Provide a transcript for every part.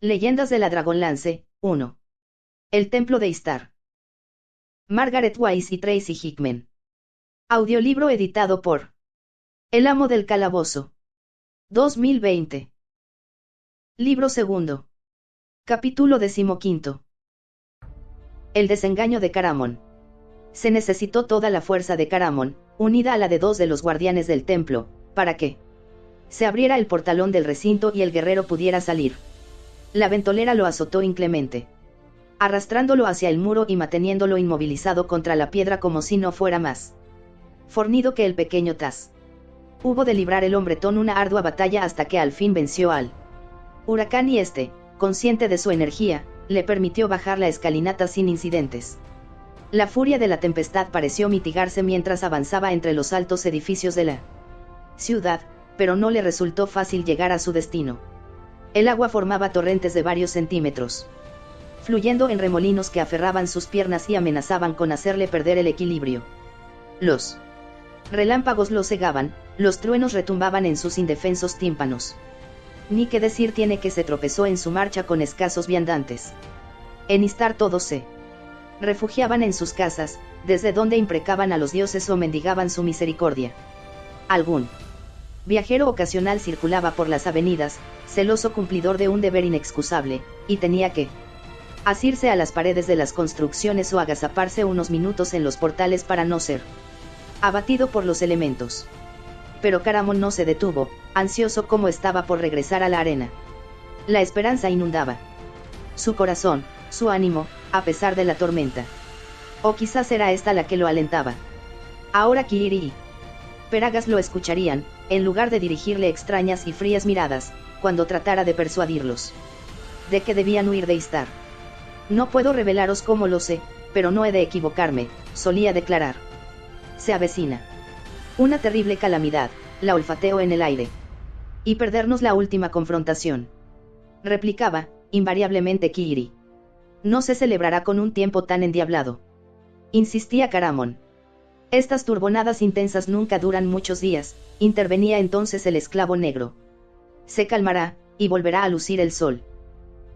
Leyendas de la Dragonlance, 1. El Templo de Istar. Margaret Wise y Tracy Hickman. Audiolibro editado por El Amo del Calabozo. 2020. Libro segundo. Capítulo 15. El desengaño de Caramon. Se necesitó toda la fuerza de Caramon, unida a la de dos de los guardianes del templo, para que se abriera el portalón del recinto y el guerrero pudiera salir. La ventolera lo azotó inclemente, arrastrándolo hacia el muro y manteniéndolo inmovilizado contra la piedra como si no fuera más fornido que el pequeño Taz. Hubo de librar el hombretón una ardua batalla hasta que al fin venció al huracán y consciente de su energía, le permitió bajar la escalinata sin incidentes. La furia de la tempestad pareció mitigarse mientras avanzaba entre los altos edificios de la ciudad, pero no le resultó fácil llegar a su destino. El agua formaba torrentes de varios centímetros, fluyendo en remolinos que aferraban sus piernas y amenazaban con hacerle perder el equilibrio. Los relámpagos lo cegaban, los truenos retumbaban en sus indefensos tímpanos. Ni qué decir tiene que se tropezó en su marcha con escasos viandantes. En Istar todos se refugiaban en sus casas, desde donde imprecaban a los dioses o mendigaban su misericordia. Algún viajero ocasional circulaba por las avenidas, celoso cumplidor de un deber inexcusable, y tenía que asirse a las paredes de las construcciones o agazaparse unos minutos en los portales para no ser abatido por los elementos. Pero Caramon no se detuvo, ansioso como estaba por regresar a la arena. La esperanza inundaba su corazón, su ánimo, a pesar de la tormenta. O quizás era esta la que lo alentaba. Ahora Kiri y Peragas lo escucharían, en lugar de dirigirle extrañas y frías miradas, cuando tratara de persuadirlos de que debían huir de Istar. No puedo revelaros cómo lo sé, pero no he de equivocarme, solía declarar. Se avecina una terrible calamidad, la olfateo en el aire. Y perdernos la última confrontación, replicaba, invariablemente Kiri. No se celebrará con un tiempo tan endiablado, insistía Caramon. Estas turbonadas intensas nunca duran muchos días, intervenía entonces el esclavo negro. Se calmará, y volverá a lucir el sol.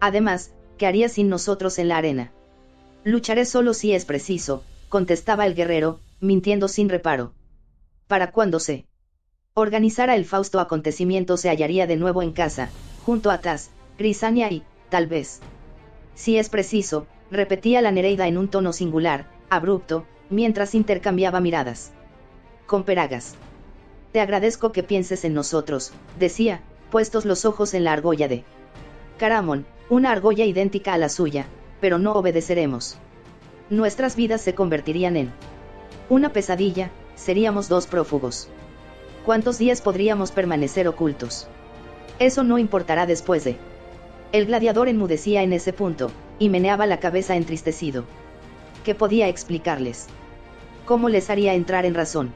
Además, ¿qué haría sin nosotros en la arena? Lucharé solo si es preciso, contestaba el guerrero, mintiendo sin reparo. Para cuando se organizara el fausto acontecimiento se hallaría de nuevo en casa, junto a Taz, Grisania y, tal vez. Si es preciso, repetía la Nereida en un tono singular, abrupto, mientras intercambiaba miradas con Peragas. Te agradezco que pienses en nosotros, decía, puestos los ojos en la argolla de Caramon, una argolla idéntica a la suya, pero no obedeceremos. Nuestras vidas se convertirían en una pesadilla, seríamos dos prófugos. ¿Cuántos días podríamos permanecer ocultos? Eso no importará después de... El gladiador enmudecía en ese punto, y meneaba la cabeza entristecido. ¿Qué podía explicarles? ¿Cómo les haría entrar en razón?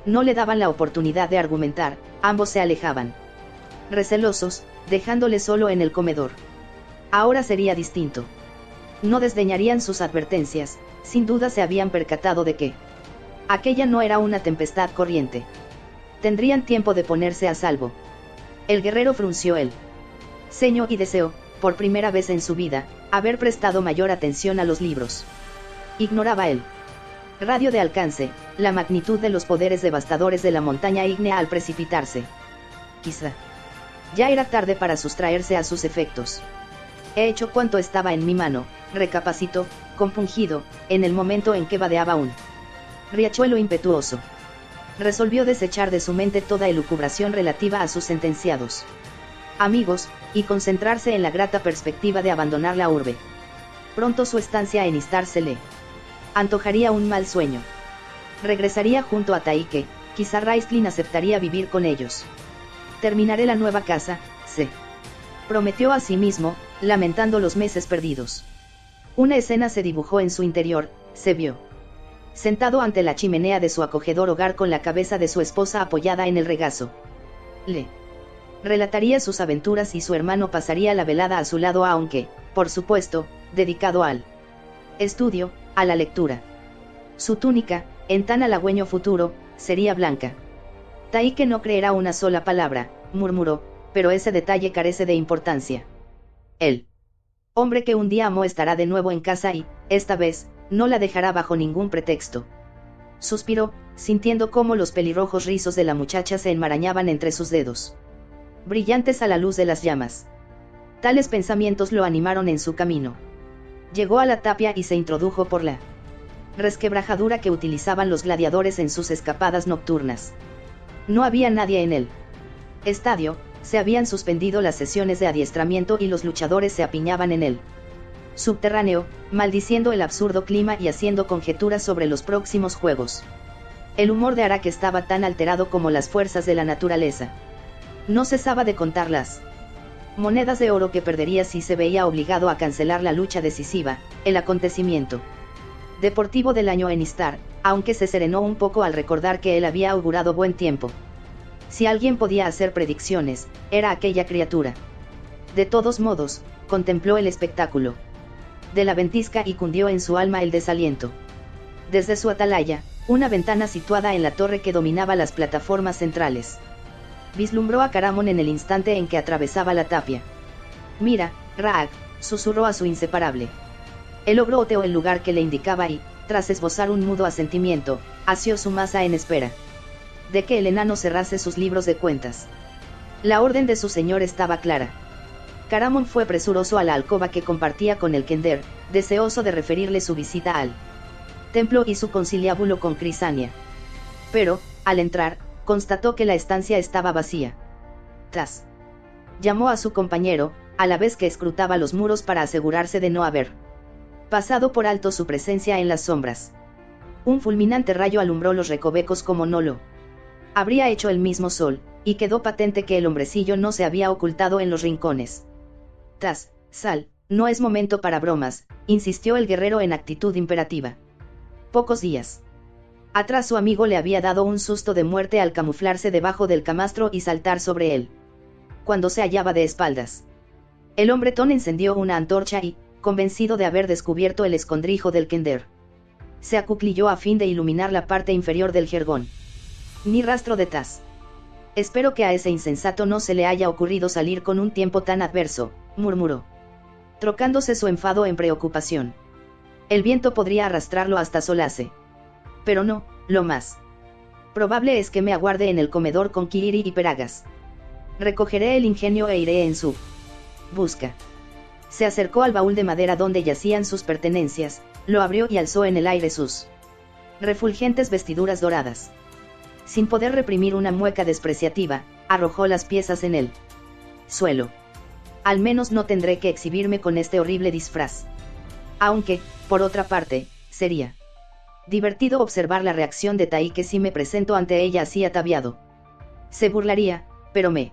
No le daban la oportunidad de argumentar, ambos se alejaban recelosos, dejándole solo en el comedor. Ahora sería distinto. No desdeñarían sus advertencias, sin duda se habían percatado de que aquella no era una tempestad corriente. Tendrían tiempo de ponerse a salvo. El guerrero frunció el ceño y deseó, por primera vez en su vida, haber prestado mayor atención a los libros. Ignoraba el radio de alcance, la magnitud de los poderes devastadores de la montaña ígnea al precipitarse. Quizá ya era tarde para sustraerse a sus efectos. He hecho cuanto estaba en mi mano, recapacitó, compungido, en el momento en que vadeaba un riachuelo impetuoso. Resolvió desechar de su mente toda elucubración relativa a sus sentenciados amigos, y concentrarse en la grata perspectiva de abandonar la urbe. Pronto su estancia en Istar se le antojaría un mal sueño. Regresaría junto a Taike, quizá Raistlin aceptaría vivir con ellos. Terminaré la nueva casa, se prometió a sí mismo, lamentando los meses perdidos. Una escena se dibujó en su interior, se vio sentado ante la chimenea de su acogedor hogar con la cabeza de su esposa apoyada en el regazo. Le relataría sus aventuras y su hermano pasaría la velada a su lado aunque, por supuesto, dedicado al estudio, a la lectura. Su túnica, en tan halagüeño futuro, sería blanca. Taike no creerá una sola palabra, murmuró, pero ese detalle carece de importancia. El hombre que un día amó estará de nuevo en casa y, esta vez, no la dejará bajo ningún pretexto. Suspiró, sintiendo cómo los pelirrojos rizos de la muchacha se enmarañaban entre sus dedos, brillantes a la luz de las llamas. Tales pensamientos lo animaron en su camino. Llegó a la tapia y se introdujo por la resquebrajadura que utilizaban los gladiadores en sus escapadas nocturnas. No había nadie en el estadio, se habían suspendido las sesiones de adiestramiento y los luchadores se apiñaban en el subterráneo, maldiciendo el absurdo clima y haciendo conjeturas sobre los próximos juegos. El humor de Arak estaba tan alterado como las fuerzas de la naturaleza. No cesaba de contar las monedas de oro que perdería si se veía obligado a cancelar la lucha decisiva, el acontecimiento deportivo del año en Istar, aunque se serenó un poco al recordar que él había augurado buen tiempo. Si alguien podía hacer predicciones, era aquella criatura. De todos modos, contempló el espectáculo de la ventisca y cundió en su alma el desaliento. Desde su atalaya, una ventana situada en la torre que dominaba las plataformas centrales, vislumbró a Caramon en el instante en que atravesaba la tapia. «Mira, Raag», susurró a su inseparable. El ogro oteó el lugar que le indicaba y, tras esbozar un mudo asentimiento, asió su masa en espera de que el enano cerrase sus libros de cuentas. La orden de su señor estaba clara. Caramon fue presuroso a la alcoba que compartía con el Kender, deseoso de referirle su visita al templo y su conciliábulo con Crisania. Pero, al entrar, constató que la estancia estaba vacía. «Tas», llamó a su compañero, a la vez que escrutaba los muros para asegurarse de no haber pasado por alto su presencia en las sombras. Un fulminante rayo alumbró los recovecos como no lo habría hecho el mismo sol, y quedó patente que el hombrecillo no se había ocultado en los rincones. «Tas, sal, no es momento para bromas», insistió el guerrero en actitud imperativa. Pocos días atrás su amigo le había dado un susto de muerte al camuflarse debajo del camastro y saltar sobre él. Cuando se hallaba de espaldas, el hombretón encendió una antorcha y, convencido de haber descubierto el escondrijo del Kender, se acuclilló a fin de iluminar la parte inferior del jergón. Ni rastro de Tas. «Espero que a ese insensato no se le haya ocurrido salir con un tiempo tan adverso», murmuró, trocándose su enfado en preocupación. «El viento podría arrastrarlo hasta Solace. Pero no, lo más probable es que me aguarde en el comedor con Kiriri y Peragas. Recogeré el ingenio e iré en su busca». Se acercó al baúl de madera donde yacían sus pertenencias, lo abrió y alzó en el aire sus refulgentes vestiduras doradas. Sin poder reprimir una mueca despreciativa, arrojó las piezas en el suelo. «Al menos no tendré que exhibirme con este horrible disfraz. Aunque, por otra parte, sería divertido observar la reacción de Taike si me presento ante ella así ataviado. Se burlaría, pero me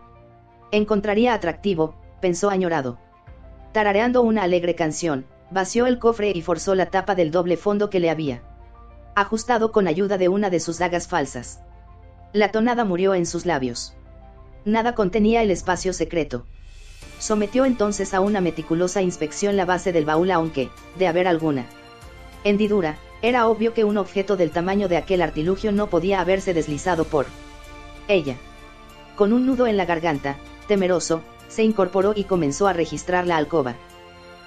encontraría atractivo», pensó añorado. Tarareando una alegre canción, vació el cofre y forzó la tapa del doble fondo que le había ajustado con ayuda de una de sus dagas falsas. La tonada murió en sus labios. Nada contenía el espacio secreto. Sometió entonces a una meticulosa inspección la base del baúl aunque, de haber alguna hendidura, era obvio que un objeto del tamaño de aquel artilugio no podía haberse deslizado por ella. Con un nudo en la garganta, temeroso, se incorporó y comenzó a registrar la alcoba.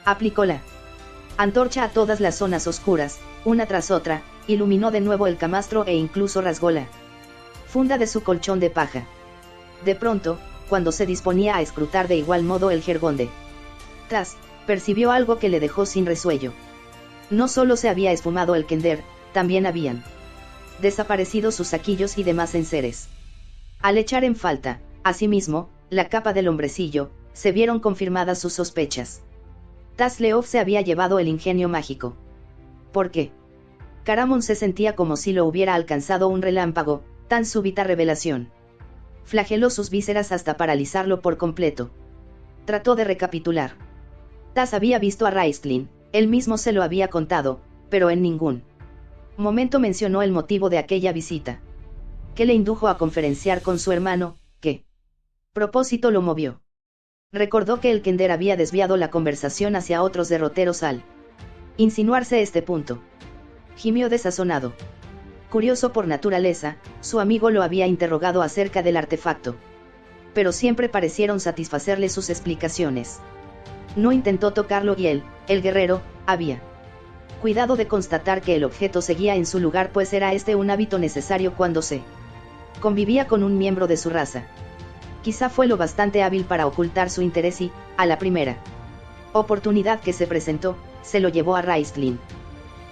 Aplicó la antorcha a todas las zonas oscuras, una tras otra, iluminó de nuevo el camastro e incluso rasgó la funda de su colchón de paja. De pronto, cuando se disponía a escrutar de igual modo el jergón de Tas, percibió algo que le dejó sin resuello. No solo se había esfumado el Kender, también habían desaparecido sus saquillos y demás enseres. Al echar en falta, asimismo, la capa del hombrecillo, se vieron confirmadas sus sospechas. Tasleov se había llevado el ingenio mágico. ¿Por qué? Caramon se sentía como si lo hubiera alcanzado un relámpago, tan súbita revelación. Flageló sus vísceras hasta paralizarlo por completo. Trató de recapitular. Tas había visto a Raistlin, él mismo se lo había contado, pero en ningún momento mencionó el motivo de aquella visita. ¿Qué le indujo a conferenciar con su hermano? ¿Qué propósito lo movió? Recordó que el Kender había desviado la conversación hacia otros derroteros al insinuarse este punto. Gimió desazonado. Curioso por naturaleza, su amigo lo había interrogado acerca del artefacto. Pero siempre parecieron satisfacerle sus explicaciones. No intentó tocarlo y él, el guerrero, había cuidado de constatar que el objeto seguía en su lugar, pues era este un hábito necesario cuando se convivía con un miembro de su raza. Quizá fue lo bastante hábil para ocultar su interés y, a la primera oportunidad que se presentó, se lo llevó a Raistlin.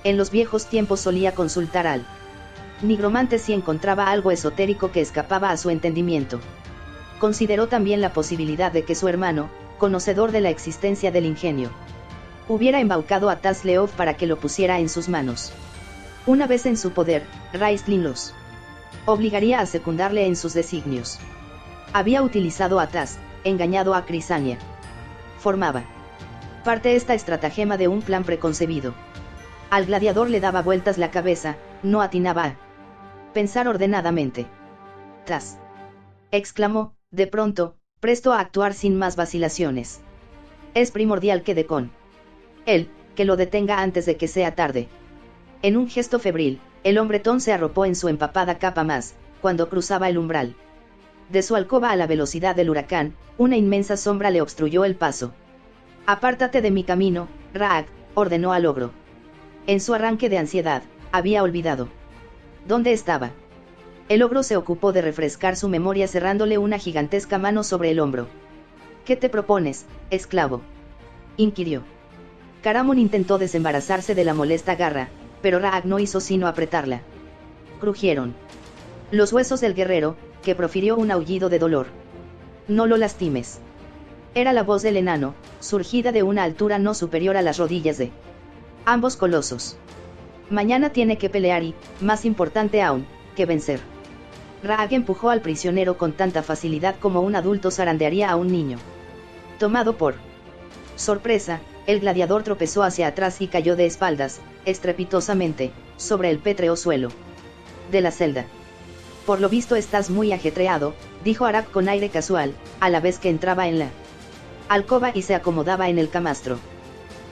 En los viejos tiempos solía consultar al nigromante si encontraba algo esotérico que escapaba a su entendimiento. Consideró también la posibilidad de que su hermano, conocedor de la existencia del ingenio, hubiera embaucado a Tasleov para que lo pusiera en sus manos. Una vez en su poder, Raistlin los obligaría a secundarle en sus designios. Había utilizado a Tas, engañado a Crisania. Formaba parte esta estratagema de un plan preconcebido. Al gladiador le daba vueltas la cabeza, no atinaba a pensar ordenadamente. Tas, exclamó, de pronto, presto a actuar sin más vacilaciones. Es primordial que dé con él, que lo detenga antes de que sea tarde. En un gesto febril, el hombretón se arropó en su empapada capa más, cuando cruzaba el umbral de su alcoba a la velocidad del huracán, una inmensa sombra le obstruyó el paso. Apártate de mi camino, Raag, ordenó al ogro. En su arranque de ansiedad, había olvidado dónde estaba. El ogro se ocupó de refrescar su memoria cerrándole una gigantesca mano sobre el hombro. ¿Qué te propones, esclavo?, inquirió. Caramon intentó desembarazarse de la molesta garra, pero Raag no hizo sino apretarla. Crujieron los huesos del guerrero, que profirió un aullido de dolor. No lo lastimes. Era la voz del enano, surgida de una altura no superior a las rodillas de ambos colosos. Mañana tiene que pelear y, más importante aún, que vencer. Raag empujó al prisionero con tanta facilidad como un adulto zarandearía a un niño. Tomado por sorpresa, el gladiador tropezó hacia atrás y cayó de espaldas, estrepitosamente, sobre el pétreo suelo de la celda. Por lo visto estás muy ajetreado, dijo Arak con aire casual, a la vez que entraba en la alcoba y se acomodaba en el camastro.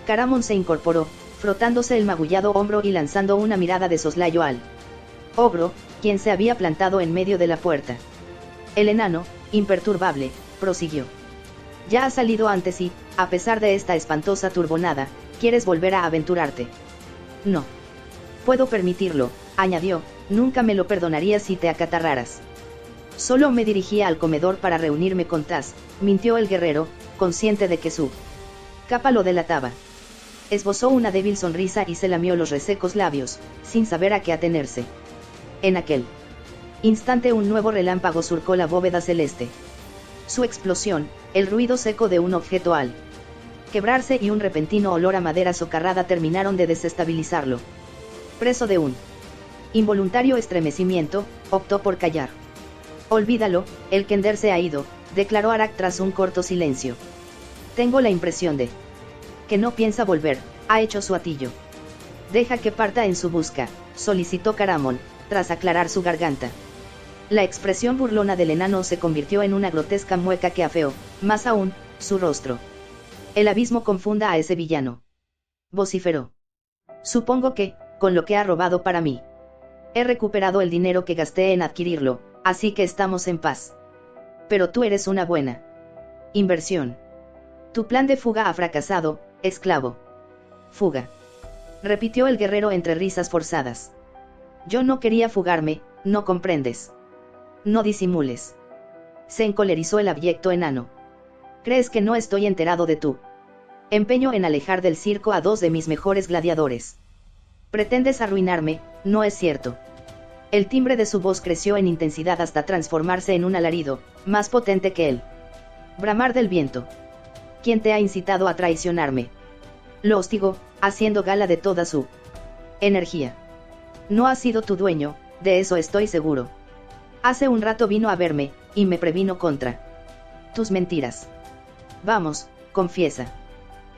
Caramon se incorporó, frotándose el magullado hombro y lanzando una mirada de soslayo al ogro, quien se había plantado en medio de la puerta. El enano, imperturbable, prosiguió. Ya has salido antes y, a pesar de esta espantosa turbonada, ¿quieres volver a aventurarte? No puedo permitirlo, añadió, nunca me lo perdonaría si te acatarraras. Solo me dirigía al comedor para reunirme con Tas, mintió el guerrero, consciente de que su capa lo delataba. Esbozó una débil sonrisa y se lamió los resecos labios, sin saber a qué atenerse. En aquel instante un nuevo relámpago surcó la bóveda celeste. Su explosión, el ruido seco de un objeto al quebrarse y un repentino olor a madera socarrada terminaron de desestabilizarlo. Preso de un involuntario estremecimiento, optó por callar. Olvídalo, el Kender se ha ido, declaró Arak tras un corto silencio. Tengo la impresión de que no piensa volver, ha hecho su atillo. Deja que parta en su busca, solicitó Caramon, tras aclarar su garganta. La expresión burlona del enano se convirtió en una grotesca mueca que afeó, más aún, su rostro. El abismo confunda a ese villano, vociferó. Supongo que, con lo que ha robado para mí, he recuperado el dinero que gasté en adquirirlo, así que estamos en paz. Pero tú eres una buena inversión. Tu plan de fuga ha fracasado, esclavo. Fuga, repitió el guerrero entre risas forzadas. Yo no quería fugarme, ¿no comprendes? No disimules. Se encolerizó el abyecto enano. ¿Crees que no estoy enterado de tu empeño en alejar del circo a dos de mis mejores gladiadores? Pretendes arruinarme, ¿no es cierto? El timbre de su voz creció en intensidad hasta transformarse en un alarido, más potente que el bramar del viento. ¿Quién te ha incitado a traicionarme? Lo hostigó, haciendo gala de toda su energía. No has sido tu dueño, de eso estoy seguro. Hace un rato vino a verme, y me previno contra tus mentiras. Vamos, confiesa.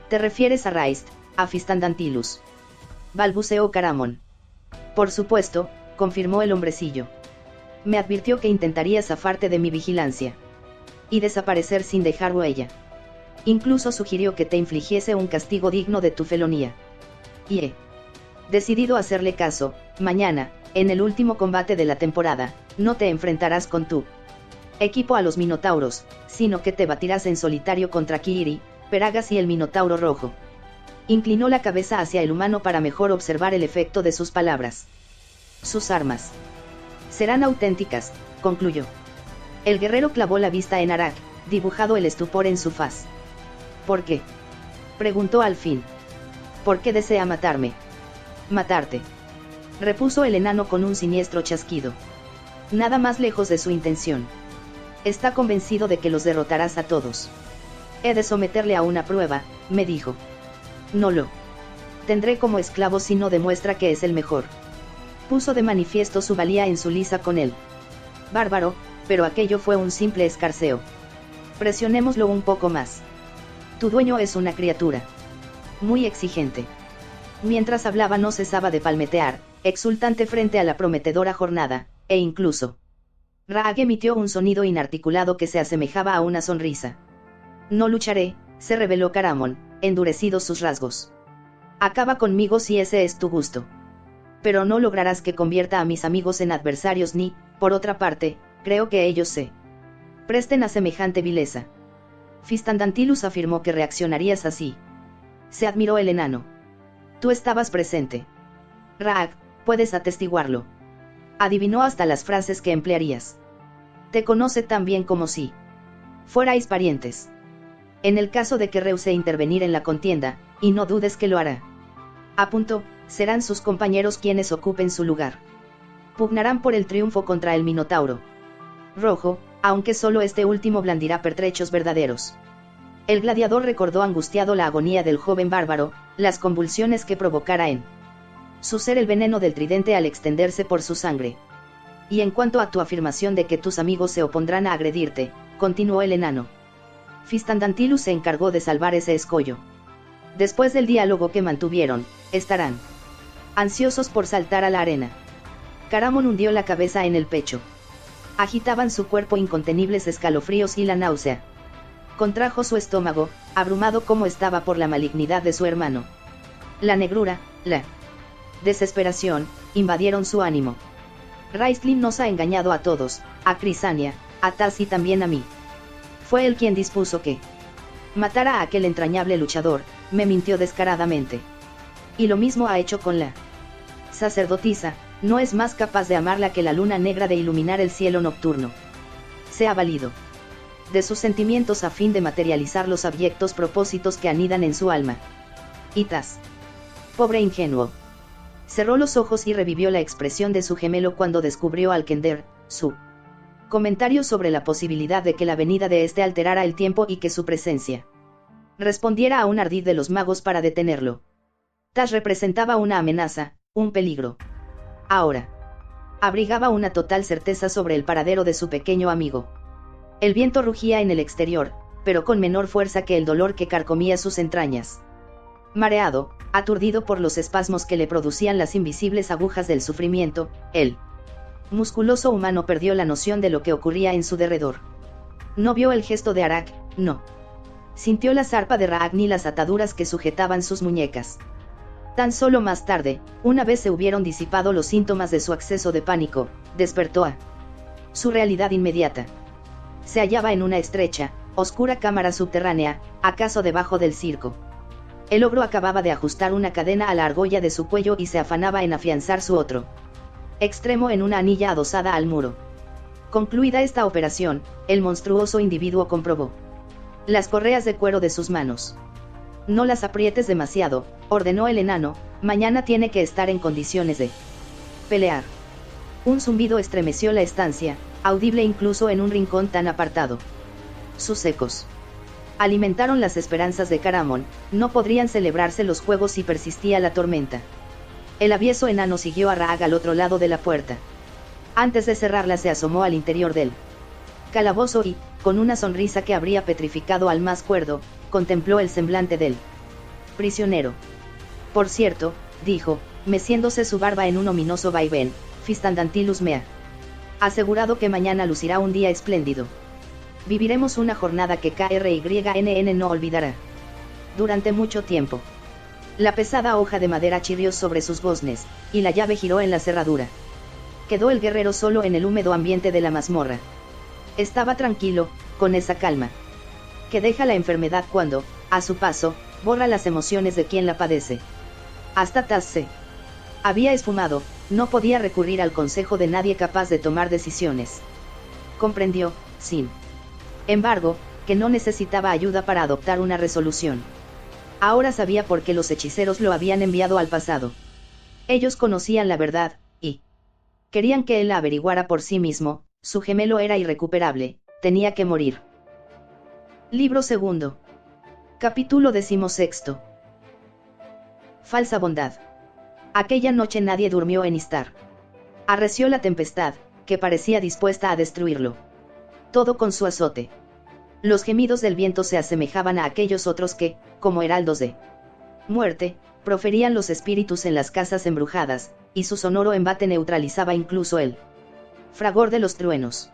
¿Te refieres a Raist, a Fistandantilus?, balbuceó Caramon. Por supuesto, confirmó el hombrecillo. Me advirtió que intentaría zafarte de mi vigilancia y desaparecer sin dejar huella. Incluso sugirió que te infligiese un castigo digno de tu felonía. Y he decidido hacerle caso. Mañana, en el último combate de la temporada, no te enfrentarás con tu equipo a los Minotauros, sino que te batirás en solitario contra Kiiri, Peragas y el Minotauro rojo. Inclinó la cabeza hacia el humano para mejor observar el efecto de sus palabras. Sus armas serán auténticas, concluyó. El guerrero clavó la vista en Arak, dibujado el estupor en su faz. ¿Por qué?, preguntó al fin. ¿Por qué desea matarme? Matarte, repuso el enano con un siniestro chasquido. Nada más lejos de su intención. Está convencido de que los derrotarás a todos. He de someterle a una prueba, me dijo. No lo tendré como esclavo si no demuestra que es el mejor. Puso de manifiesto su valía en su lisa con él. Bárbaro, pero aquello fue un simple escarceo. Presionémoslo un poco más. Tu dueño es una criatura muy exigente. Mientras hablaba no cesaba de palmetear, exultante frente a la prometedora jornada, e incluso Raag emitió un sonido inarticulado que se asemejaba a una sonrisa. No lucharé, se reveló Caramon, endurecidos sus rasgos. Acaba conmigo si ese es tu gusto. Pero no lograrás que convierta a mis amigos en adversarios ni, por otra parte, creo que ellos se presten a semejante vileza. Fistandantilus afirmó que reaccionarías así. Se admiró el enano. Tú estabas presente. Raag, puedes atestiguarlo. Adivinó hasta las frases que emplearías. Te conoce tan bien como si fuerais parientes. En el caso de que rehúse intervenir en la contienda, y no dudes que lo hará. Apuntó, serán sus compañeros quienes ocupen su lugar. Pugnarán por el triunfo contra el Minotauro rojo, aunque solo este último blandirá pertrechos verdaderos. El gladiador recordó angustiado la agonía del joven bárbaro, las convulsiones que provocara en su ser el veneno del tridente al extenderse por su sangre. Y en cuanto a tu afirmación de que tus amigos se opondrán a agredirte, continuó el enano. Fistandantilus se encargó de salvar ese escollo. Después del diálogo que mantuvieron, estarán ansiosos por saltar a la arena. Caramon hundió la cabeza en el pecho. Agitaban su cuerpo incontenibles escalofríos y la náusea. Contrajo su estómago, abrumado como estaba por la malignidad de su hermano. La negrura, la desesperación, invadieron su ánimo. Raistlin nos ha engañado a todos, a Crisania, a Taz y también a mí. Fue él quien dispuso que matara a aquel entrañable luchador, me mintió descaradamente. Y lo mismo ha hecho con la sacerdotisa, no es más capaz de amarla que la luna negra de iluminar el cielo nocturno. Se ha valido de sus sentimientos a fin de materializar los abyectos propósitos que anidan en su alma. Y Taz, pobre ingenuo. Cerró los ojos y revivió la expresión de su gemelo cuando descubrió al Kender, su comentario sobre la posibilidad de que la venida de este alterara el tiempo y que su presencia respondiera a un ardid de los magos para detenerlo. Taz representaba una amenaza, un peligro. Ahora abrigaba una total certeza sobre el paradero de su pequeño amigo. El viento rugía en el exterior, pero con menor fuerza que el dolor que carcomía sus entrañas. Mareado, aturdido por los espasmos que le producían las invisibles agujas del sufrimiento, el musculoso humano perdió la noción de lo que ocurría en su derredor. No vio el gesto de Arak, no sintió la zarpa de Raag ni las ataduras que sujetaban sus muñecas. Tan solo más tarde, una vez se hubieron disipado los síntomas de su acceso de pánico, despertó a su realidad inmediata. Se hallaba en una estrecha, oscura cámara subterránea, acaso debajo del circo. El ogro acababa de ajustar una cadena a la argolla de su cuello y se afanaba en afianzar su otro extremo en una anilla adosada al muro. Concluida esta operación, el monstruoso individuo comprobó las correas de cuero de sus manos. No las aprietes demasiado, ordenó el enano, mañana tiene que estar en condiciones de pelear. Un zumbido estremeció la estancia, audible incluso en un rincón tan apartado. Sus ecos alimentaron las esperanzas de Caramon, no podrían celebrarse los juegos si persistía la tormenta. El avieso enano siguió a Raag al otro lado de la puerta. Antes de cerrarla se asomó al interior del calabozo y, con una sonrisa que habría petrificado al más cuerdo, contempló el semblante del prisionero. Por cierto, dijo, meciéndose su barba en un ominoso vaivén, Fistandantilus me ha asegurado que mañana lucirá un día espléndido. Viviremos una jornada que KRYNN no olvidará durante mucho tiempo. La pesada hoja de madera chirrió sobre sus goznes, y la llave giró en la cerradura. Quedó el guerrero solo en el húmedo ambiente de la mazmorra. Estaba tranquilo, con esa calma que deja la enfermedad cuando, a su paso, borra las emociones de quien la padece. Hasta Taz se había esfumado, no podía recurrir al consejo de nadie capaz de tomar decisiones. Comprendió, sin embargo, que no necesitaba ayuda para adoptar una resolución. Ahora sabía por qué los hechiceros lo habían enviado al pasado. Ellos conocían la verdad, y querían que él la averiguara por sí mismo. Su gemelo era irrecuperable, tenía que morir. Libro segundo. Capítulo 16. Falsa bondad. Aquella noche nadie durmió en Istar. Arreció la tempestad, que parecía dispuesta a destruirlo. Todo con su azote. Los gemidos del viento se asemejaban a aquellos otros que, como heraldos de muerte, proferían los espíritus en las casas embrujadas, y su sonoro embate neutralizaba incluso el fragor de los truenos.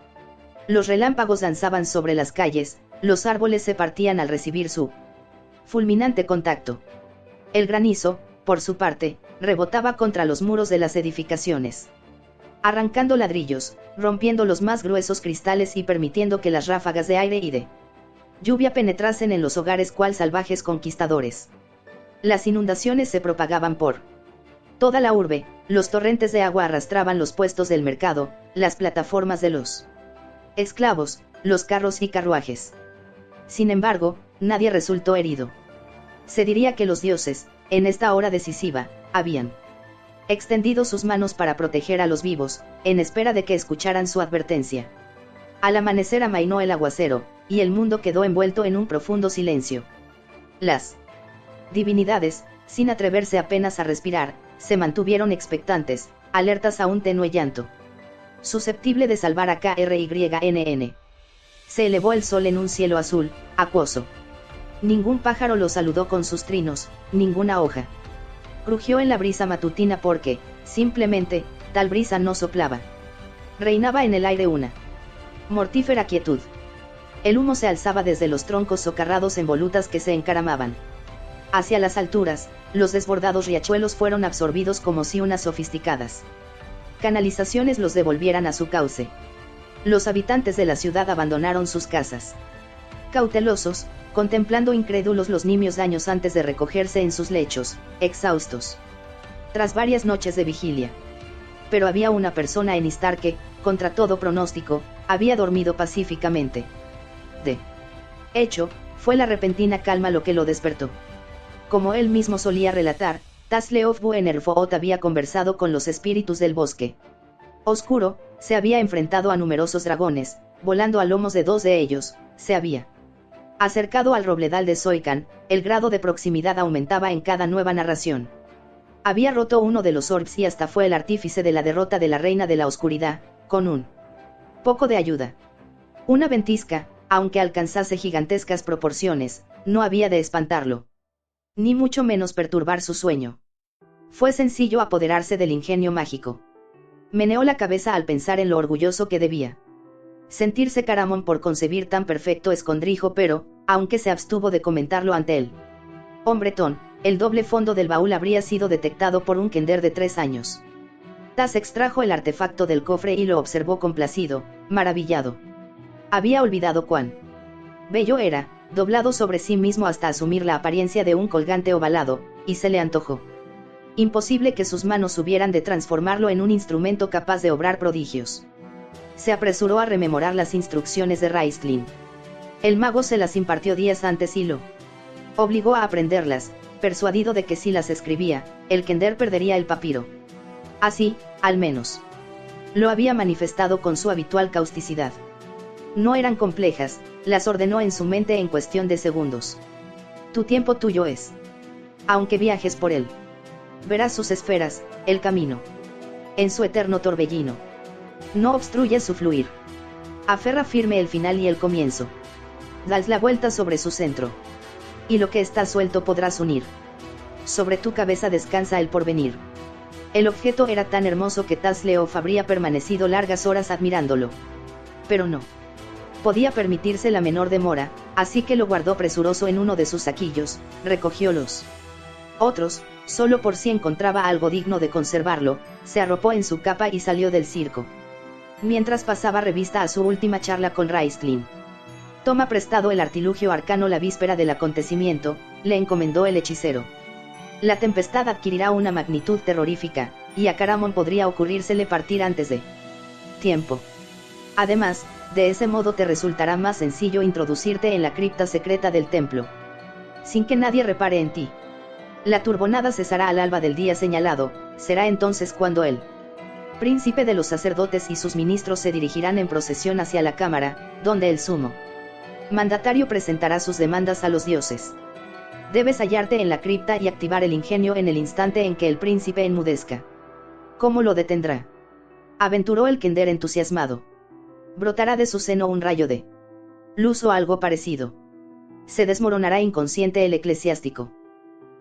Los relámpagos danzaban sobre las calles, los árboles se partían al recibir su fulminante contacto. El granizo, por su parte, rebotaba contra los muros de las edificaciones, arrancando ladrillos, rompiendo los más gruesos cristales y permitiendo que las ráfagas de aire y de lluvia penetrasen en los hogares cual salvajes conquistadores. Las inundaciones se propagaban por toda la urbe, los torrentes de agua arrastraban los puestos del mercado, las plataformas de los esclavos, los carros y carruajes. Sin embargo, nadie resultó herido. Se diría que los dioses, en esta hora decisiva, habían extendido sus manos para proteger a los vivos, en espera de que escucharan su advertencia. Al amanecer amainó el aguacero, y el mundo quedó envuelto en un profundo silencio. Las divinidades, sin atreverse apenas a respirar, se mantuvieron expectantes, alertas a un tenue llanto susceptible de salvar a KRYNN. Se elevó el sol en un cielo azul, acuoso. Ningún pájaro lo saludó con sus trinos, ninguna hoja rugió en la brisa matutina porque, simplemente, tal brisa no soplaba. Reinaba en el aire una mortífera quietud. El humo se alzaba desde los troncos socarrados en volutas que se encaramaban. Hacia las alturas, los desbordados riachuelos fueron absorbidos como si unas sofisticadas canalizaciones los devolvieran a su cauce. Los habitantes de la ciudad abandonaron sus casas. Cautelosos, contemplando incrédulos los nimios años antes de recogerse en sus lechos, exhaustos. Tras varias noches de vigilia. Pero había una persona en Istar que, contra todo pronóstico, había dormido pacíficamente. De hecho, fue la repentina calma lo que lo despertó. Como él mismo solía relatar, Tasleof Buenerfoot había conversado con los espíritus del bosque oscuro, se había enfrentado a numerosos dragones, volando a lomos de 2 de ellos, se había acercado al robledal de Soikan, el grado de proximidad aumentaba en cada nueva narración. Había roto uno de los orbs y hasta fue el artífice de la derrota de la reina de la oscuridad, con un poco de ayuda. Una ventisca, aunque alcanzase gigantescas proporciones, no había de espantarlo. Ni mucho menos perturbar su sueño. Fue sencillo apoderarse del ingenio mágico. Meneó la cabeza al pensar en lo orgulloso que debía sentirse Caramón por concebir tan perfecto escondrijo, pero, aunque se abstuvo de comentarlo ante él hombretón, el doble fondo del baúl habría sido detectado por un kender de 3 años. Taz extrajo el artefacto del cofre y lo observó complacido, maravillado. Había olvidado cuán bello era, doblado sobre sí mismo hasta asumir la apariencia de un colgante ovalado, y se le antojó imposible que sus manos hubieran de transformarlo en un instrumento capaz de obrar prodigios. Se apresuró a rememorar las instrucciones de Raistlin. El mago se las impartió días antes y lo obligó a aprenderlas, persuadido de que si las escribía, el kender perdería el papiro. Así, al menos, lo había manifestado con su habitual causticidad. No eran complejas, las ordenó en su mente en cuestión de segundos. Tu tiempo tuyo es. Aunque viajes por él, verás sus esferas, el camino. En su eterno torbellino. No obstruyes su fluir. Aferra firme el final y el comienzo. Das la vuelta sobre su centro. Y lo que está suelto podrás unir. Sobre tu cabeza descansa el porvenir. El objeto era tan hermoso que Tasleof habría permanecido largas horas admirándolo. Pero no podía permitirse la menor demora, así que lo guardó presuroso en uno de sus saquillos, recogió los otros, solo por si encontraba algo digno de conservarlo, se arropó en su capa y salió del circo. Mientras pasaba revista a su última charla con Raistlin. Toma prestado el artilugio arcano la víspera del acontecimiento, le encomendó el hechicero. La tempestad adquirirá una magnitud terrorífica, y a Caramon podría ocurrírsele partir antes de tiempo. Además, de ese modo te resultará más sencillo introducirte en la cripta secreta del templo, sin que nadie repare en ti. La turbonada cesará al alba del día señalado, será entonces cuando el príncipe de los sacerdotes y sus ministros se dirigirán en procesión hacia la cámara, donde el sumo mandatario presentará sus demandas a los dioses. Debes hallarte en la cripta y activar el ingenio en el instante en que el príncipe enmudezca. ¿Cómo lo detendrá?, aventuró el Kender entusiasmado. Brotará de su seno un rayo de luz o algo parecido. Se desmoronará inconsciente el eclesiástico.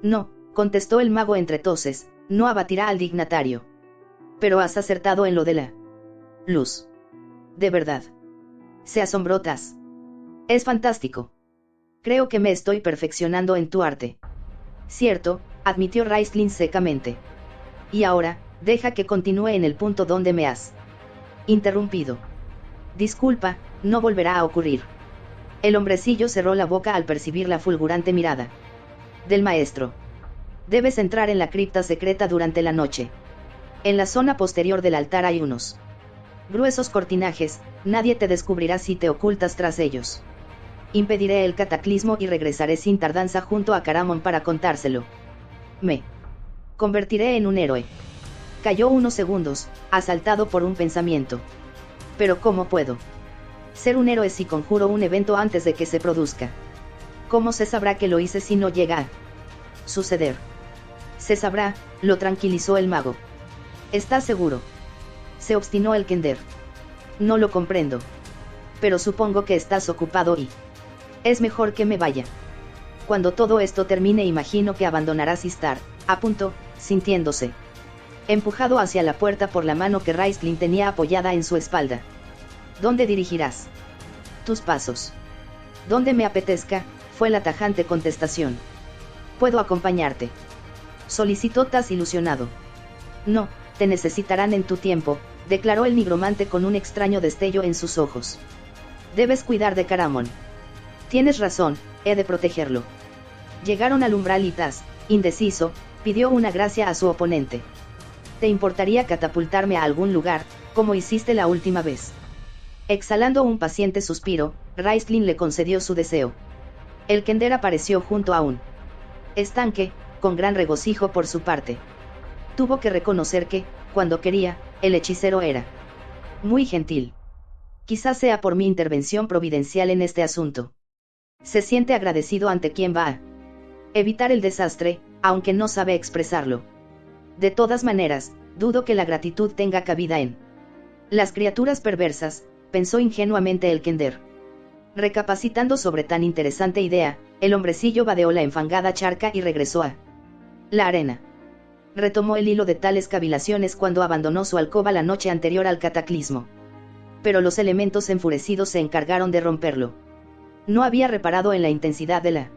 No, contestó el mago entre toses, no abatirá al dignatario. Pero has acertado en lo de la luz. De verdad. Se asombró Tas. Es fantástico. Creo que me estoy perfeccionando en tu arte. Cierto, admitió Raistlin secamente. Y ahora, deja que continúe en el punto donde me has interrumpido. Disculpa, no volverá a ocurrir. El hombrecillo cerró la boca al percibir la fulgurante mirada del maestro. Debes entrar en la cripta secreta durante la noche. En la zona posterior del altar hay unos gruesos cortinajes, nadie te descubrirá si te ocultas tras ellos. Impediré el cataclismo y regresaré sin tardanza junto a Caramon para contárselo. Me convertiré en un héroe. Cayó unos segundos, asaltado por un pensamiento. Pero ¿cómo puedo ser un héroe si conjuro un evento antes de que se produzca? ¿Cómo se sabrá que lo hice si no llega a suceder? Se sabrá, lo tranquilizó el mago. ¿Estás seguro?, se obstinó el Kender. No lo comprendo. Pero supongo que estás ocupado y es mejor que me vaya. Cuando todo esto termine imagino que abandonarás Istar, apuntó, sintiéndose empujado hacia la puerta por la mano que Raistlin tenía apoyada en su espalda. ¿Dónde dirigirás tus pasos? Donde me apetezca, fue la tajante contestación. ¿Puedo acompañarte?, solicitó Tas ilusionado. No, te necesitarán en tu tiempo, declaró el nigromante con un extraño destello en sus ojos. Debes cuidar de Caramon. Tienes razón, he de protegerlo. Llegaron al umbral y Tas, indeciso, pidió una gracia a su oponente. ¿Te importaría catapultarme a algún lugar, como hiciste la última vez? Exhalando un paciente suspiro, Raistlin le concedió su deseo. El Kender apareció junto a un estanque, con gran regocijo por su parte. Tuvo que reconocer que, cuando quería, el hechicero era muy gentil. Quizás sea por mi intervención providencial en este asunto. Se siente agradecido ante quien va a evitar el desastre, aunque no sabe expresarlo. De todas maneras, dudo que la gratitud tenga cabida en las criaturas perversas, pensó ingenuamente el Kender. Recapacitando sobre tan interesante idea, el hombrecillo vadeó la enfangada charca y regresó a la arena. Retomó el hilo de tales cavilaciones cuando abandonó su alcoba la noche anterior al cataclismo. Pero los elementos enfurecidos se encargaron de romperlo. No había reparado en la intensidad de la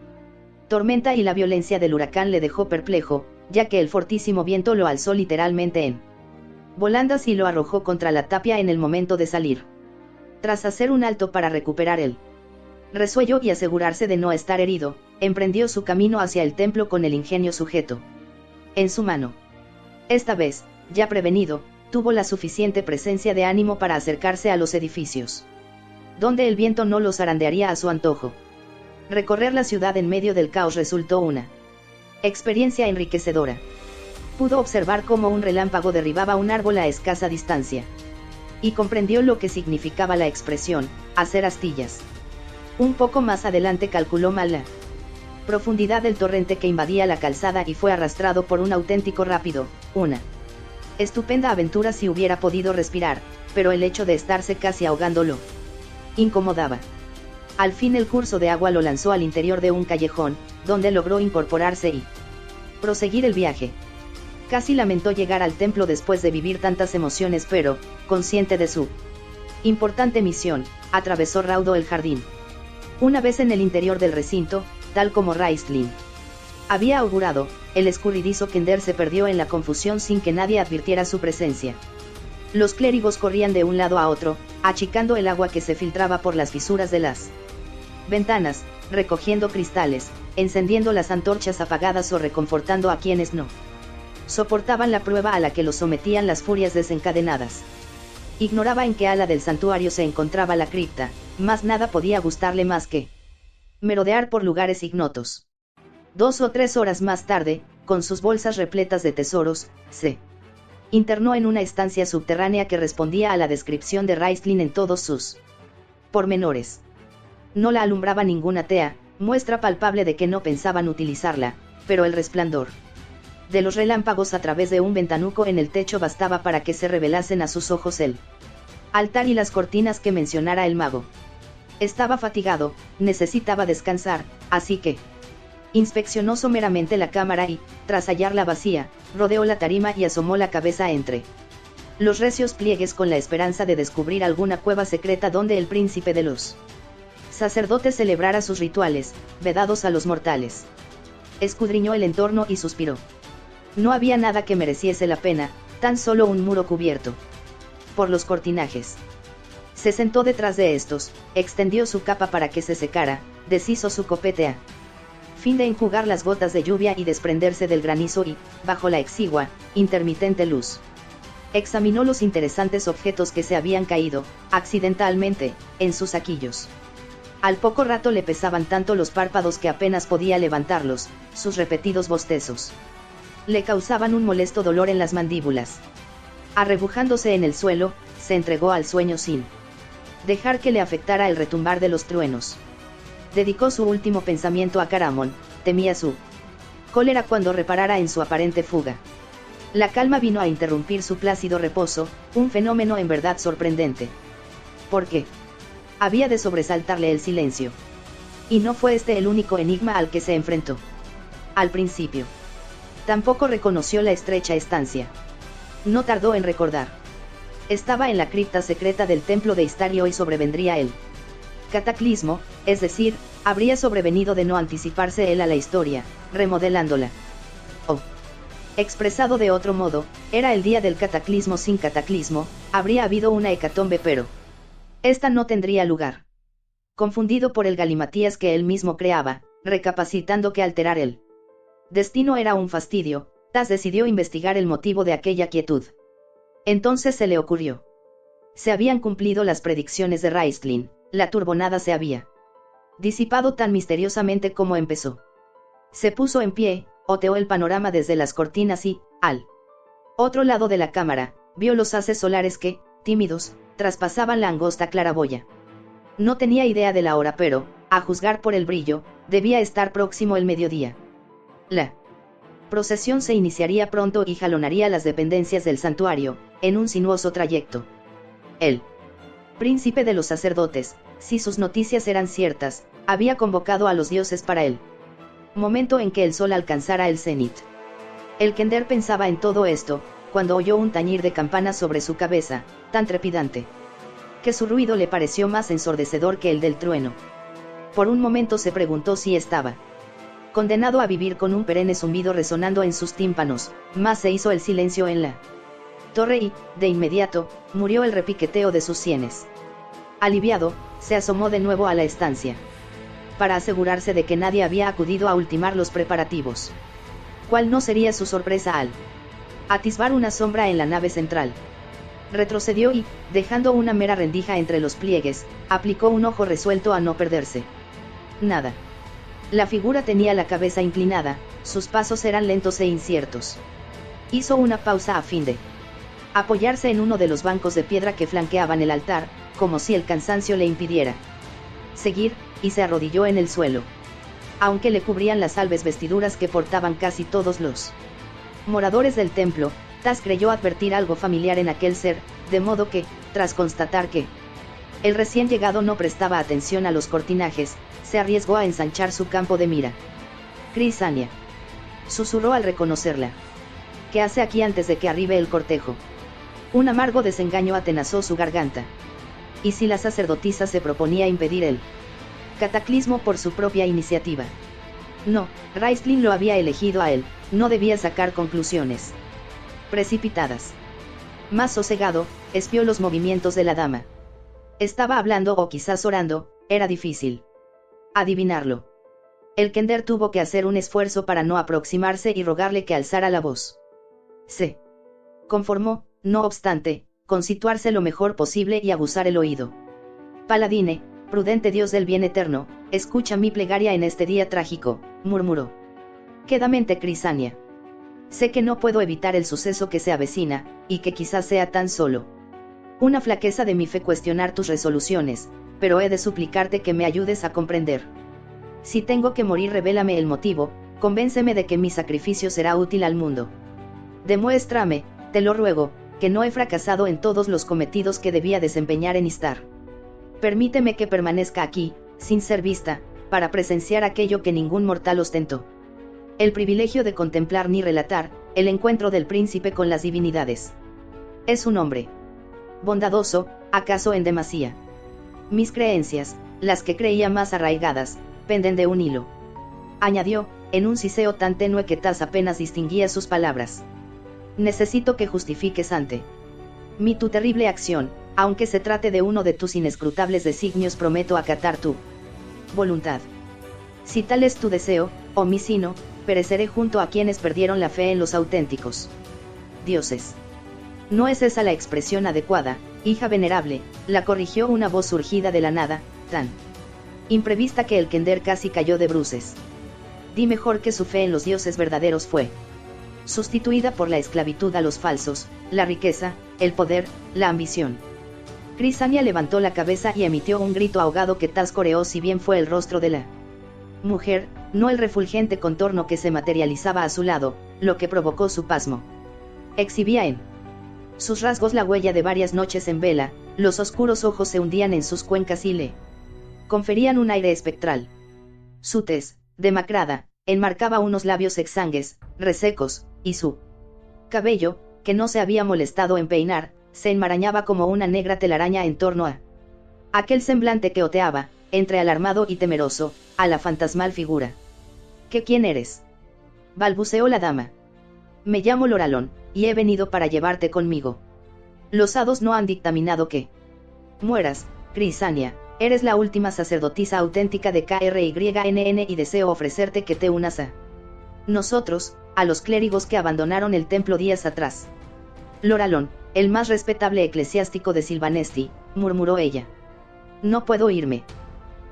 tormenta y la violencia del huracán le dejó perplejo, ya que el fortísimo viento lo alzó literalmente en volandas y lo arrojó contra la tapia en el momento de salir. Tras hacer un alto para recuperar el resuello y asegurarse de no estar herido, emprendió su camino hacia el templo con el ingenio sujeto en su mano. Esta vez, ya prevenido, tuvo la suficiente presencia de ánimo para acercarse a los edificios, donde el viento no los zarandearía a su antojo. Recorrer la ciudad en medio del caos resultó una experiencia enriquecedora. Pudo observar cómo un relámpago derribaba un árbol a escasa distancia. Y comprendió lo que significaba la expresión, hacer astillas. Un poco más adelante calculó mal la profundidad del torrente que invadía la calzada y fue arrastrado por un auténtico rápido, una estupenda aventura si hubiera podido respirar, pero el hecho de estarse casi ahogándolo incomodaba. Al fin el curso de agua lo lanzó al interior de un callejón, donde logró incorporarse y proseguir el viaje. Casi lamentó llegar al templo después de vivir tantas emociones, pero, consciente de su importante misión, atravesó raudo el jardín. Una vez en el interior del recinto, tal como Raistlin había augurado, el escurridizo Kender se perdió en la confusión sin que nadie advirtiera su presencia. Los clérigos corrían de un lado a otro, achicando el agua que se filtraba por las fisuras de las ventanas, recogiendo cristales, encendiendo las antorchas apagadas o reconfortando a quienes no soportaban la prueba a la que los sometían las furias desencadenadas. Ignoraba en qué ala del santuario se encontraba la cripta, mas nada podía gustarle más que merodear por lugares ignotos. 2 o 3 horas más tarde, con sus bolsas repletas de tesoros, se internó en una estancia subterránea que respondía a la descripción de Raistlin en todos sus pormenores. No la alumbraba ninguna tea, muestra palpable de que no pensaban utilizarla, pero el resplandor de los relámpagos a través de un ventanuco en el techo bastaba para que se revelasen a sus ojos el altar y las cortinas que mencionara el mago. Estaba fatigado, necesitaba descansar, así que inspeccionó someramente la cámara y, tras hallarla vacía, rodeó la tarima y asomó la cabeza entre los recios pliegues con la esperanza de descubrir alguna cueva secreta donde el príncipe de los sacerdotes celebrara sus rituales, vedados a los mortales. Escudriñó el entorno y suspiró. No había nada que mereciese la pena, tan solo un muro cubierto por los cortinajes. Se sentó detrás de estos, extendió su capa para que se secara, deshizo su copete a fin de enjugar las gotas de lluvia y desprenderse del granizo y, bajo la exigua, intermitente luz, examinó los interesantes objetos que se habían caído, accidentalmente, en sus saquillos. Al poco rato le pesaban tanto los párpados que apenas podía levantarlos, sus repetidos bostezos le causaban un molesto dolor en las mandíbulas. Arrebujándose en el suelo, se entregó al sueño sin dejar que le afectara el retumbar de los truenos. Dedicó su último pensamiento a Caramon, temía su cólera cuando reparara en su aparente fuga. La calma vino a interrumpir su plácido reposo, un fenómeno en verdad sorprendente. ¿Por qué? Había de sobresaltarle el silencio. Y no fue este el único enigma al que se enfrentó. Al principio. Tampoco reconoció la estrecha estancia. No tardó en recordar. Estaba en la cripta secreta del templo de Istari y sobrevendría el cataclismo, es decir, habría sobrevenido de no anticiparse él a la historia, remodelándola. O, expresado de otro modo, era el día del cataclismo sin cataclismo, habría habido una hecatombe pero esta no tendría lugar. Confundido por el galimatías que él mismo creaba, recapacitando que alterar el destino era un fastidio, Tas decidió investigar el motivo de aquella quietud. Entonces se le ocurrió. Se habían cumplido las predicciones de Raistlin, la turbonada se había disipado tan misteriosamente como empezó. Se puso en pie, oteó el panorama desde las cortinas y, al otro lado de la cámara, vio los haces solares que, tímidos, traspasaban la angosta claraboya. No tenía idea de la hora pero, a juzgar por el brillo, debía estar próximo el mediodía. La procesión se iniciaría pronto y jalonaría las dependencias del santuario, en un sinuoso trayecto. El príncipe de los sacerdotes, si sus noticias eran ciertas, había convocado a los dioses para el momento en que el sol alcanzara el cenit. El Kender pensaba en todo esto, cuando oyó un tañir de campana sobre su cabeza, tan trepidante, que su ruido le pareció más ensordecedor que el del trueno. Por un momento se preguntó si estaba condenado a vivir con un perenne zumbido resonando en sus tímpanos, mas se hizo el silencio en la torre y, de inmediato, murió el repiqueteo de sus sienes. Aliviado, se asomó de nuevo a la estancia, para asegurarse de que nadie había acudido a ultimar los preparativos. ¿Cuál no sería su sorpresa al atisbar una sombra en la nave central? Retrocedió y, dejando una mera rendija entre los pliegues, aplicó un ojo resuelto a no perderse nada. La figura tenía la cabeza inclinada, sus pasos eran lentos e inciertos. Hizo una pausa a fin de apoyarse en uno de los bancos de piedra que flanqueaban el altar, como si el cansancio le impidiera seguir, y se arrodilló en el suelo. Aunque le cubrían las albes vestiduras que portaban casi todos los moradores del templo, Tas creyó advertir algo familiar en aquel ser, de modo que, tras constatar que el recién llegado no prestaba atención a los cortinajes, se arriesgó a ensanchar su campo de mira. «Crisania», susurró al reconocerla. «¿Qué hace aquí antes de que arribe el cortejo?» Un amargo desengaño atenazó su garganta. ¿Y si la sacerdotisa se proponía impedir el cataclismo por su propia iniciativa? No, Raistlin lo había elegido a él, no debía sacar conclusiones precipitadas. Más sosegado, espió los movimientos de la dama. Estaba hablando o quizás orando, era difícil adivinarlo. El Kender tuvo que hacer un esfuerzo para no aproximarse y rogarle que alzara la voz. Se conformó, no obstante, con situarse lo mejor posible y aguzar el oído. Paladine, prudente Dios del bien eterno, escucha mi plegaria en este día trágico, murmuró. Quédamente, Crisania. Sé que no puedo evitar el suceso que se avecina, y que quizás sea tan solo una flaqueza de mi fe cuestionar tus resoluciones, pero he de suplicarte que me ayudes a comprender. Si tengo que morir, revélame el motivo, convénceme de que mi sacrificio será útil al mundo. Demuéstrame, te lo ruego, que no he fracasado en todos los cometidos que debía desempeñar en Istar. Permíteme que permanezca aquí, sin ser vista, para presenciar aquello que ningún mortal ostentó. El privilegio de contemplar ni relatar, el encuentro del príncipe con las divinidades. Es un hombre bondadoso, acaso en demasía. Mis creencias, las que creía más arraigadas, penden de un hilo. Añadió, en un siseo tan tenue que Tas apenas distinguía sus palabras. Necesito que justifiques ante mí tu terrible acción, aunque se trate de uno de tus inescrutables designios, prometo acatar tu voluntad. Si tal es tu deseo, oh mi sino, pereceré junto a quienes perdieron la fe en los auténticos dioses. No es esa la expresión adecuada, hija venerable, la corrigió una voz surgida de la nada, tan imprevista que el Kender casi cayó de bruces. Di mejor que su fe en los dioses verdaderos fue sustituida por la esclavitud a los falsos, la riqueza, el poder, la ambición. Crisania levantó la cabeza y emitió un grito ahogado que Tas coreó, si bien fue el rostro de la mujer, no el refulgente contorno que se materializaba a su lado, lo que provocó su pasmo. Exhibía en sus rasgos la huella de varias noches en vela, los oscuros ojos se hundían en sus cuencas y le conferían un aire espectral. Su tez, demacrada, enmarcaba unos labios exangues, resecos, y su cabello, que no se había molestado en peinar, se enmarañaba como una negra telaraña en torno a aquel semblante que oteaba, entre alarmado y temeroso, a la fantasmal figura. ¿Qué quién eres?, balbuceó la dama. Me llamo Loralón, y he venido para llevarte conmigo. Los hados no han dictaminado que mueras, Crisania, eres la última sacerdotisa auténtica de KRYNN y deseo ofrecerte que te unas a nosotros, a los clérigos que abandonaron el templo días atrás. Loralón, el más respetable eclesiástico de Silvanesti, murmuró ella. No puedo irme.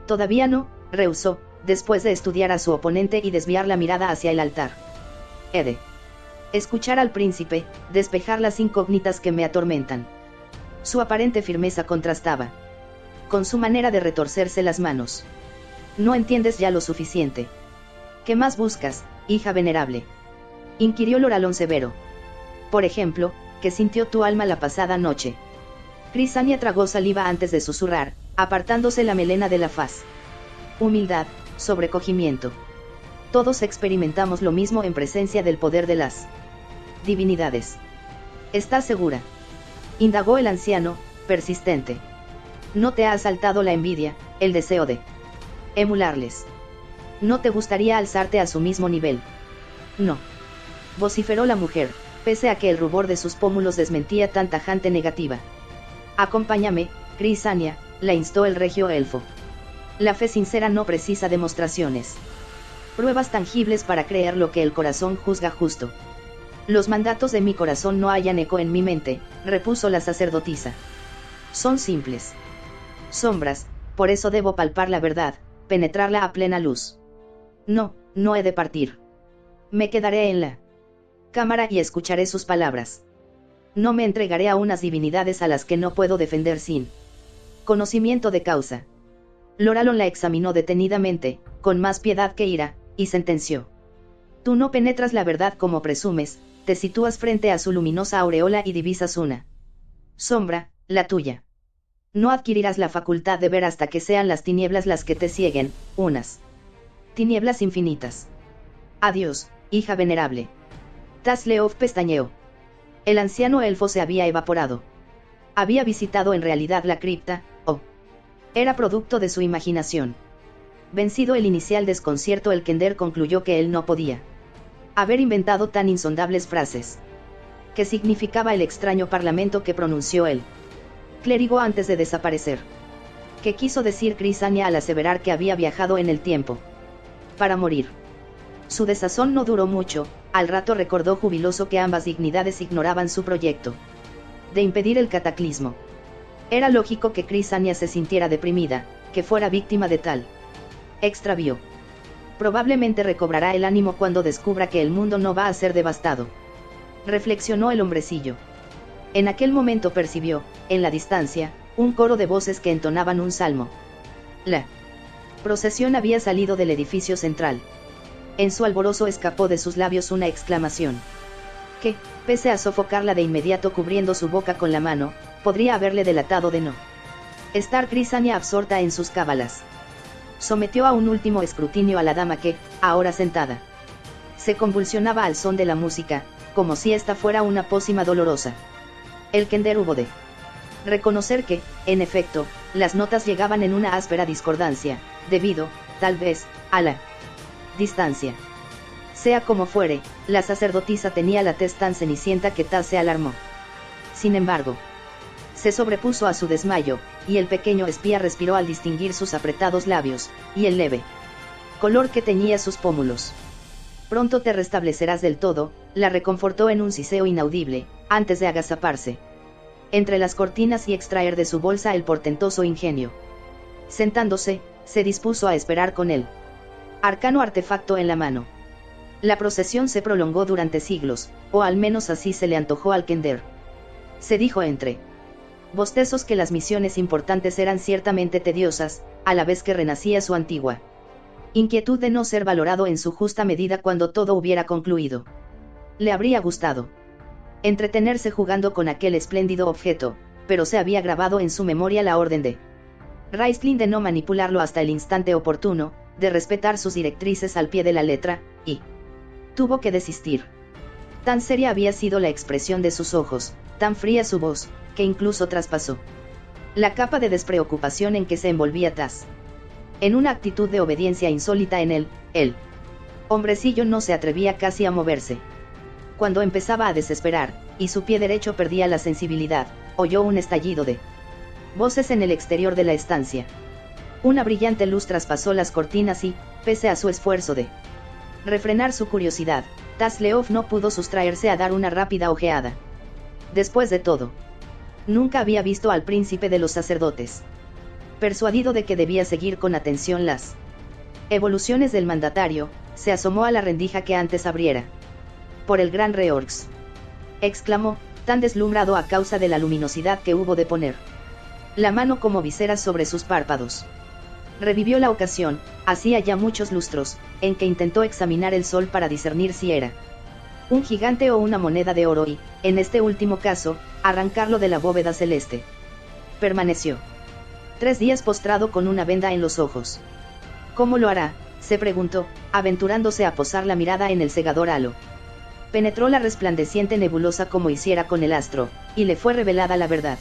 Todavía no, rehusó, después de estudiar a su oponente y desviar la mirada hacia el altar. He de escuchar al príncipe, despejar las incógnitas que me atormentan. Su aparente firmeza contrastaba con su manera de retorcerse las manos. No entiendes ya lo suficiente. ¿Qué más buscas, hija venerable?, inquirió Loralón severo. Por ejemplo, ¿qué sintió tu alma la pasada noche? Crisania tragó saliva antes de susurrar, apartándose la melena de la faz. Humildad, sobrecogimiento. Todos experimentamos lo mismo en presencia del poder de las divinidades. ¿Estás segura?, indagó el anciano, persistente. ¿No te ha asaltado la envidia, el deseo de emularles? ¿No te gustaría alzarte a su mismo nivel? No, vociferó la mujer, pese a que el rubor de sus pómulos desmentía tan tajante negativa. Acompáñame, Crisania, la instó el regio elfo. La fe sincera no precisa demostraciones, pruebas tangibles para creer lo que el corazón juzga justo. Los mandatos de mi corazón no hallan eco en mi mente, repuso la sacerdotisa. Son simples sombras, por eso debo palpar la verdad, penetrarla a plena luz. No, no he de partir. Me quedaré en la cámara y escucharé sus palabras. No me entregaré a unas divinidades a las que no puedo defender sin conocimiento de causa. Loralón la examinó detenidamente, con más piedad que ira, y sentenció. Tú no penetras la verdad como presumes, te sitúas frente a su luminosa aureola y divisas una sombra, la tuya. No adquirirás la facultad de ver hasta que sean las tinieblas las que te cieguen, unas tinieblas infinitas. Adiós, hija venerable. Tasleov pestañeó. El anciano elfo se había evaporado. Había visitado en realidad la cripta, o era producto de su imaginación. Vencido el inicial desconcierto, el Kender concluyó que él no podía haber inventado tan insondables frases. ¿Qué significaba el extraño parlamento que pronunció él? Clérigo antes de desaparecer? ¿Qué quiso decir Crisania al aseverar que había viajado en el tiempo? Para morir. Su desazón no duró mucho, al rato recordó jubiloso que ambas dignidades ignoraban su proyecto de impedir el cataclismo. Era lógico que Crisania se sintiera deprimida, que fuera víctima de tal extravío. Probablemente recobrará el ánimo cuando descubra que el mundo no va a ser devastado. Reflexionó el hombrecillo. En aquel momento percibió, en la distancia, un coro de voces que entonaban un salmo. La procesión había salido del edificio central. En su alborozo escapó de sus labios una exclamación que, pese a sofocarla de inmediato cubriendo su boca con la mano, podría haberle delatado de no estar Crisania absorta en sus cábalas. Sometió a un último escrutinio a la dama que, ahora sentada, se convulsionaba al son de la música, como si esta fuera una pócima dolorosa. El kender hubo de reconocer que, en efecto, las notas llegaban en una áspera discordancia, debido, tal vez, a la distancia. Sea como fuere, la sacerdotisa tenía la tez tan cenicienta que Taz se alarmó. Sin embargo, se sobrepuso a su desmayo, y el pequeño espía respiró al distinguir sus apretados labios, y el leve color que teñía sus pómulos. Pronto te restablecerás del todo, la reconfortó en un siseo inaudible, antes de agazaparse entre las cortinas y extraer de su bolsa el portentoso ingenio. Sentándose, se dispuso a esperar con él arcano artefacto en la mano. La procesión se prolongó durante siglos, o al menos así se le antojó al kender. Se dijo entre bostezos que las misiones importantes eran ciertamente tediosas, a la vez que renacía su antigua inquietud de no ser valorado en su justa medida cuando todo hubiera concluido. Le habría gustado entretenerse jugando con aquel espléndido objeto, pero se había grabado en su memoria la orden de Raistlin de no manipularlo hasta el instante oportuno, de respetar sus directrices al pie de la letra, y tuvo que desistir. Tan seria había sido la expresión de sus ojos, tan fría su voz, que incluso traspasó la capa de despreocupación en que se envolvía Taz. En una actitud de obediencia insólita en él, el hombrecillo no se atrevía casi a moverse. Cuando empezaba a desesperar, y su pie derecho perdía la sensibilidad, oyó un estallido de voces en el exterior de la estancia. Una brillante luz traspasó las cortinas y, pese a su esfuerzo de refrenar su curiosidad, Tazleov no pudo sustraerse a dar una rápida ojeada. Después de todo, nunca había visto al príncipe de los sacerdotes. Persuadido de que debía seguir con atención las evoluciones del mandatario, se asomó a la rendija que antes abriera. Por el gran Reorx, exclamó, tan deslumbrado a causa de la luminosidad que hubo de poner la mano como visera sobre sus párpados. Revivió la ocasión, hacía ya muchos lustros, en que intentó examinar el sol para discernir si era un gigante o una moneda de oro y, en este último caso, arrancarlo de la bóveda celeste. Permaneció 3 días postrado con una venda en los ojos. ¿Cómo lo hará?, se preguntó, aventurándose a posar la mirada en el cegador halo. Penetró la resplandeciente nebulosa como hiciera con el astro, y le fue revelada la verdad.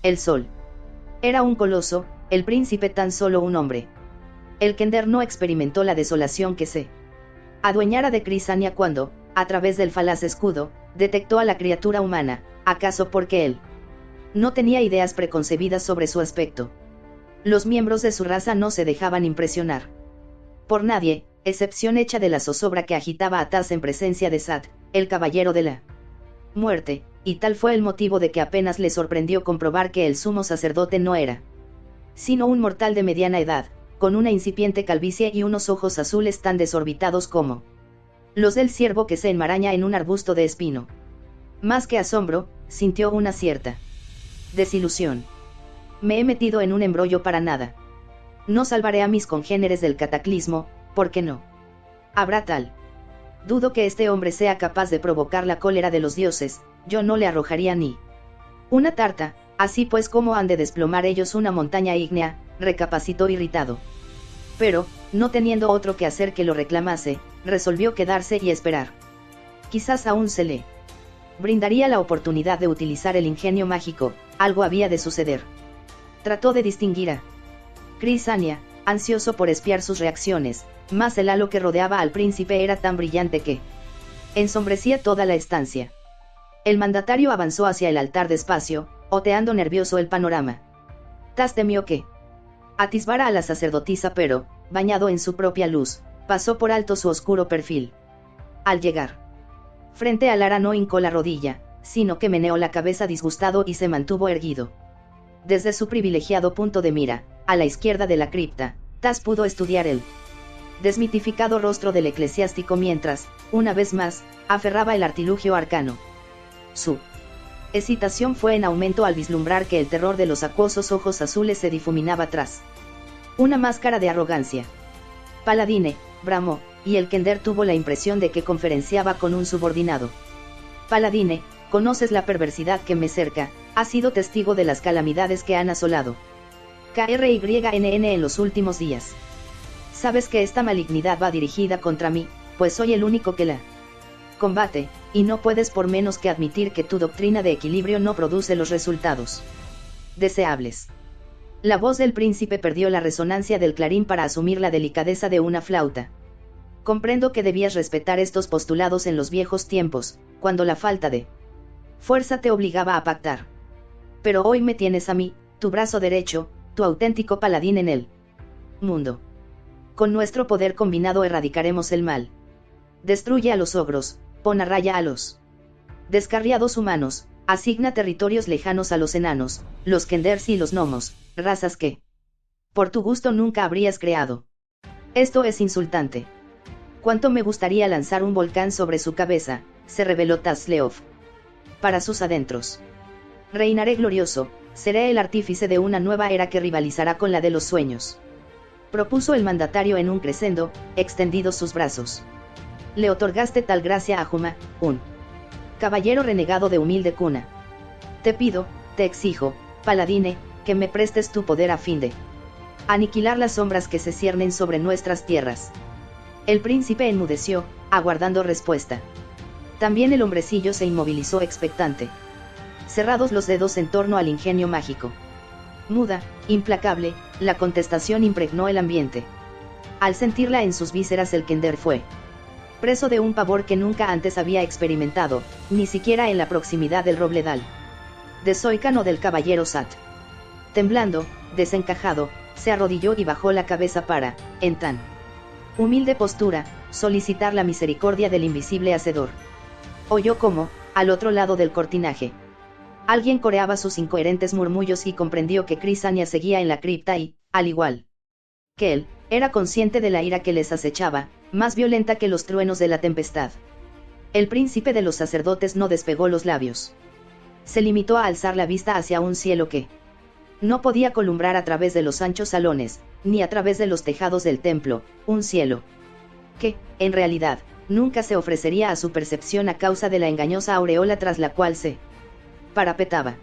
El sol era un coloso, el príncipe tan solo un hombre. El kender no experimentó la desolación que se adueñara de Crisania cuando, a través del falaz escudo, detectó a la criatura humana, acaso porque él no tenía ideas preconcebidas sobre su aspecto. Los miembros de su raza no se dejaban impresionar por nadie, excepción hecha de la zozobra que agitaba a Taz en presencia de Sat, el caballero de la muerte, y tal fue el motivo de que apenas le sorprendió comprobar que el sumo sacerdote no era sino un mortal de mediana edad, con una incipiente calvicie y unos ojos azules tan desorbitados como los del ciervo que se enmaraña en un arbusto de espino. Más que asombro, sintió una cierta desilusión. Me he metido en un embrollo para nada. No salvaré a mis congéneres del cataclismo, ¿por qué no? Habrá tal. Dudo que este hombre sea capaz de provocar la cólera de los dioses, yo no le arrojaría ni una tarta, así pues ¿cómo han de desplomar ellos una montaña ígnea?, recapacitó irritado. Pero, no teniendo otro que hacer que lo reclamase, resolvió quedarse y esperar. Quizás aún se le brindaría la oportunidad de utilizar el ingenio mágico, algo había de suceder. Trató de distinguir a Crisania, ansioso por espiar sus reacciones, mas el halo que rodeaba al príncipe era tan brillante que ensombrecía toda la estancia. El mandatario avanzó hacia el altar despacio, oteando nervioso el panorama. Taz temió que Atisbara a la sacerdotisa pero, bañado en su propia luz, pasó por alto su oscuro perfil. Al llegar frente a Lara no hincó la rodilla, sino que meneó la cabeza disgustado y se mantuvo erguido. Desde su privilegiado punto de mira, a la izquierda de la cripta, Tas pudo estudiar el desmitificado rostro del eclesiástico mientras, una vez más, aferraba el artilugio arcano. Su excitación fue en aumento al vislumbrar que el terror de los acuosos ojos azules se difuminaba tras una máscara de arrogancia. Paladine, bramó, y el Kender tuvo la impresión de que conferenciaba con un subordinado. Paladine, conoces la perversidad que me cerca, has sido testigo de las calamidades que han asolado KRYNN en los últimos días. Sabes que esta malignidad va dirigida contra mí, pues soy el único que la combate, y no puedes por menos que admitir que tu doctrina de equilibrio no produce los resultados deseables. La voz del príncipe perdió la resonancia del clarín para asumir la delicadeza de una flauta. Comprendo que debías respetar estos postulados en los viejos tiempos, cuando la falta de fuerza te obligaba a pactar. Pero hoy me tienes a mí, tu brazo derecho, tu auténtico paladín en el mundo. Con nuestro poder combinado erradicaremos el mal. Destruye a los ogros, pon a raya a los descarriados humanos, asigna territorios lejanos a los enanos, los Kenders y los gnomos, razas que, por tu gusto nunca habrías creado. Esto es insultante. Cuánto me gustaría lanzar un volcán sobre su cabeza, se reveló Tasleov. Para sus adentros. Reinaré glorioso, seré el artífice de una nueva era que rivalizará con la de los sueños. Propuso el mandatario en un crescendo, extendidos sus brazos. Le otorgaste tal gracia a Huma, un caballero renegado de humilde cuna. Te pido, te exijo, paladine, que me prestes tu poder a fin de aniquilar las sombras que se ciernen sobre nuestras tierras. El príncipe enmudeció, aguardando respuesta. También el hombrecillo se inmovilizó expectante. Cerrados los dedos en torno al ingenio mágico. Muda, implacable, la contestación impregnó el ambiente. Al sentirla en sus vísceras el Kender fue preso de un pavor que nunca antes había experimentado, ni siquiera en la proximidad del Robledal de Zoican o del caballero Sat. Temblando, desencajado, se arrodilló y bajó la cabeza para, en tan humilde postura, solicitar la misericordia del invisible hacedor. Oyó cómo, al otro lado del cortinaje, alguien coreaba sus incoherentes murmullos y comprendió que Crisania seguía en la cripta y, al igual que él, era consciente de la ira que les acechaba, más violenta que los truenos de la tempestad. El príncipe de los sacerdotes no despegó los labios. Se limitó a alzar la vista hacia un cielo que no podía columbrar a través de los anchos salones, ni a través de los tejados del templo, un cielo que, en realidad, nunca se ofrecería a su percepción a causa de la engañosa aureola tras la cual se parapetaba.